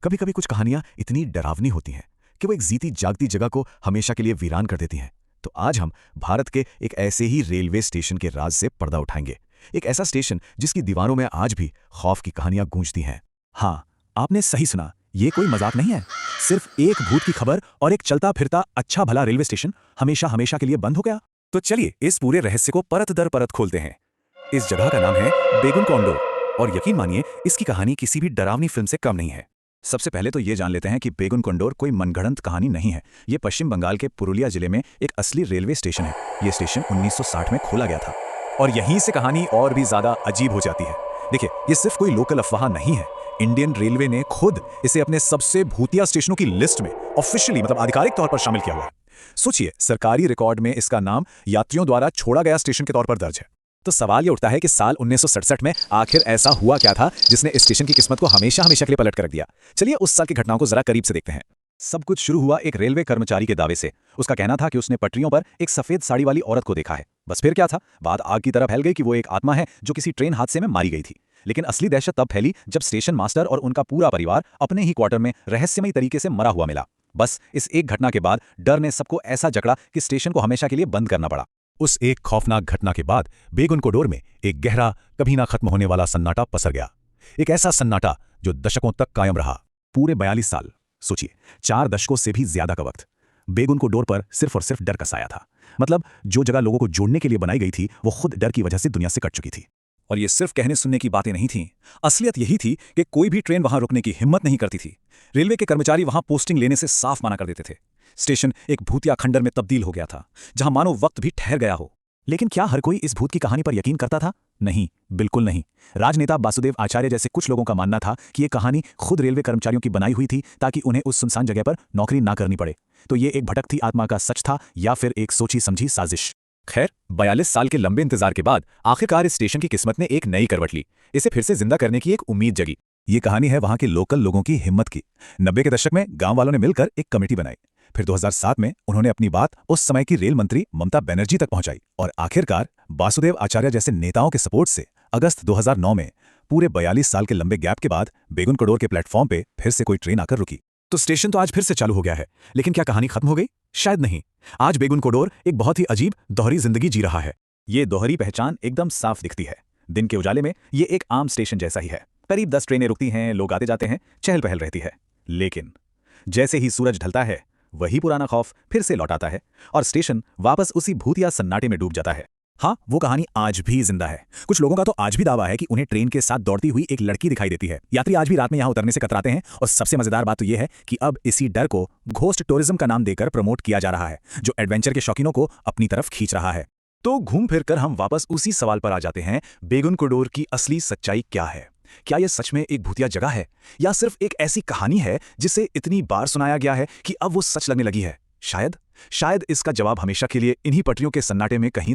कभी कभी कुछ कहानियां इतनी डरावनी होती हैं कि वो एक जीती जागती जगह को हमेशा के लिए वीरान कर देती हैं। तो आज हम भारत के एक ऐसे ही रेलवे स्टेशन के राज से पर्दा उठाएंगे। एक ऐसा स्टेशन जिसकी दीवारों में आज भी खौफ की कहानियां गूंजती हैं। हाँ, आपने सही सुना, ये कोई मजाक नहीं है। सिर्फ एक भूत की खबर और एक चलता फिरता अच्छा भला रेलवे स्टेशन हमेशा हमेशा के लिए बंद हो गया। तो चलिए इस पूरे रहस्य को परत दर परत खोलते हैं। इस जगह का नाम है बेगुन कोंडोर, और यकीन मानिए इसकी कहानी किसी भी डरावनी फिल्म से कम नहीं है। सबसे पहले तो ये जान लेते हैं कि बेगुन कोंडोर कोई मनगढ़ंत कहानी नहीं है। ये पश्चिम बंगाल के पुरुलिया जिले में एक असली रेलवे स्टेशन है। ये स्टेशन 1960 में खोला गया था, और यहीं से कहानी और भी ज्यादा अजीब हो जाती है। देखिए, ये सिर्फ कोई लोकल अफवाह नहीं है। इंडियन रेलवे ने खुद इसे अपने सबसे भूतिया स्टेशनों की लिस्ट में ऑफिशियली आधिकारिक तौर पर शामिल किया हुआ है। सोचिए, सरकारी रिकॉर्ड में इसका नाम यात्रियों द्वारा छोड़ा गया स्टेशन के तौर पर दर्ज है। तो सवाल ये उठता है कि साल 1967 में आखिर ऐसा हुआ क्या था जिसने इस स्टेशन की किस्मत को हमेशा हमेशा के लिए पलट कर रख दिया। चलिए उस साल की घटनाओं को जरा करीब से देखते हैं। सब कुछ शुरू हुआ एक रेलवे कर्मचारी के दावे से। उसका कहना था कि उसने पटरियों पर एक सफेद साड़ी वाली औरत को देखा है। बस फिर क्या था, बात आग की तरह फैल गई कि वो एक आत्मा है जो किसी ट्रेन हादसे में मारी गई थी। लेकिन असली दहशत तब फैली जब स्टेशन मास्टर और उनका पूरा परिवार अपने ही क्वार्टर में रहस्यमयी तरीके से मरा हुआ मिला। बस इस एक घटना के बाद डर ने सबको ऐसा जकड़ा कि स्टेशन को हमेशा के लिए बंद करना पड़ा। उस एक खौफनाक घटना के बाद बेगुन कोंडोर में एक गहरा, कभी ना खत्म होने वाला सन्नाटा पसर गया। एक ऐसा सन्नाटा जो दशकों तक कायम रहा। पूरे 42 साल, सोचिए, 4 दशकों से भी ज्यादा का वक्त बेगुन कोंडोर पर सिर्फ और सिर्फ डर का साया था। जो जगह लोगों को जोड़ने के लिए बनाई गई थी, वो खुद डर की वजह से दुनिया से कट चुकी थी। और ये सिर्फ कहने सुनने की बातें नहीं थीं। असलियत यही थी कि कोई भी ट्रेन वहां रुकने की हिम्मत नहीं करती थी। रेलवे के कर्मचारी वहां पोस्टिंग लेने से साफ मना कर देते थे। स्टेशन एक भूतिया खंडर में तब्दील हो गया था, जहां मानो वक्त भी ठहर गया हो। लेकिन क्या हर कोई इस भूत की कहानी पर यकीन करता था? नहीं, बिल्कुल नहीं। राजनेता वासुदेव आचार्य जैसे कुछ लोगों का मानना था कि ये कहानी खुद रेलवे कर्मचारियों की बनाई हुई थी ताकि उन्हें उस सुनसान जगह पर नौकरी ना करनी पड़े। तो ये एक भटकती आत्मा का सच था या फिर एक सोची समझी साजिश? खैर, 42 साल के लंबे इंतजार के बाद आखिरकार इस स्टेशन की किस्मत ने एक नई करवट ली। इसे फिर से जिंदा करने की एक उम्मीद जगी। ये कहानी है वहां के लोकल लोगों की हिम्मत की। 90 के दशक में गांव वालों ने मिलकर एक कमेटी बनाई। फिर 2007 में उन्होंने अपनी बात उस समय की रेल मंत्री ममता बनर्जी तक पहुंचाई, और आखिरकार वासुदेव आचार्य जैसे नेताओं के सपोर्ट से अगस्त 2009 में पूरे 42 साल के लंबे गैप के बाद बेगुन कोंडोर के प्लेटफॉर्म पे फिर से कोई ट्रेन आकर रुकी। तो स्टेशन तो आज फिर से चालू हो गया है, लेकिन क्या कहानी खत्म हो गई? शायद नहीं। आज बेगुन कोंडोर एक बहुत ही अजीब दोहरी जिंदगी जी रहा है। ये दोहरी पहचान एकदम साफ दिखती है। दिन के उजाले में ये एक आम स्टेशन जैसा ही है। करीब 10 ट्रेनें रुकती हैं, लोग आते जाते हैं, चहल पहल रहती है। लेकिन जैसे ही सूरज ढलता है, वही पुराना खौफ फिर से लौट आता है और स्टेशन वापस उसी भूतिया सन्नाटे में डूब जाता है। हाँ, वो कहानी आज भी जिंदा है। कुछ लोगों का तो आज भी दावा है कि उन्हें ट्रेन के साथ दौड़ती हुई एक लड़की दिखाई देती है। यात्री आज भी रात में यहाँ उतरने से कतराते हैं, और सबसे मजेदार बात तो यह है कि अब इसी डर को घोस्ट टूरिज्म का नाम देकर प्रमोट किया जा रहा है, जो एडवेंचर के शौकीनों को अपनी तरफ खींच रहा है। तो घूम फिर कर हम वापस उसी सवाल पर आ जाते हैं, बेगुन कोंडोर की असली सच्चाई क्या है? क्या यह सच में एक भूतिया जगह है, या सिर्फ एक ऐसी कहानी है जिसे इतनी बार सुनाया गया है कि अब वो सच लगने लगी है? शायद इसका जवाब हमेशा के लिए इन्हीं पटरियों के सन्नाटे में कहीं